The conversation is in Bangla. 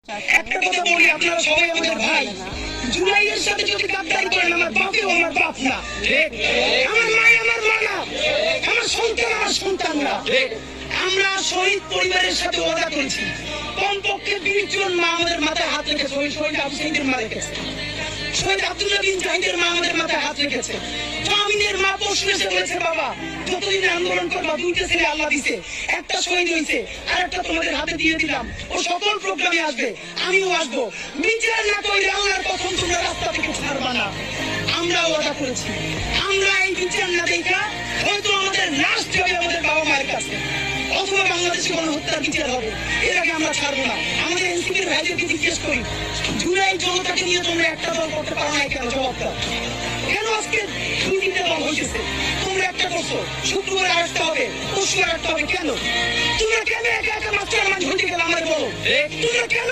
একটা কথা বলি, আপনারা সবাই আমাদের ভাই। জুলাইয়ের সাথে যদি গাদ্দারি করেন, আমার বাপেও আমার বাপ না, আমার মা আমার মা না, আমার সন্তান আমার সন্তান না। আমরা শহীদ পরিবারের সাথে ওয়াদা করেছি, কমপক্ষে 20 জন মা আমাদের মাথায় হাত রেখেছে। শহীদ আবু সাঈদের মা রেখেছে, শহীদ আব্দুল্লাহ বিন জাহিদের মা আমাদের মাথায় হাত রেখেছে। জামিনের মা প্রশ্ন এসে বলেছে, বাবা যতদিন আন্দোলন করবা, 2টা ছেলে আল্লাহ দিছে, একটা শহীদ হয়েছে আর একটা তোমাদের হাতে দিয়ে দিলাম, ও সকল প্রোগ্রামে আসবে, আমিও আসবো। বিচার না করলে আল্লাহর কসম তোমরা রাস্তা থেকে ছাড়বা না। আমরা ওয়াদা করেছি, আমরা এই বিচার না দেখা হয়তো আমাদের লাস্ট হবে আমাদের বাবা মায়ের কাছে, অথবা বাংলাদেশে গণহত্যার বিচার হবে। এর আগে আমরা ছাড়বো না। আমাদের এনসিপির ভাইদেরকে জিজ্ঞেস করি, জুলাই জনতাকে নিয়ে তোমরা একটা দল করতে পারো না কেন? জবাব দাও। কেন আজকে 2-3টে দল হয়েছে? তোমরা একটা করছো, শুক্রবার আরেকটা হবে, পরশু আরেকটা হবে। কেন তোমরা কেন একা একা মাস্টার মাইন্ড হয়ে গেলে আমাদের বলো, তোমরা কেন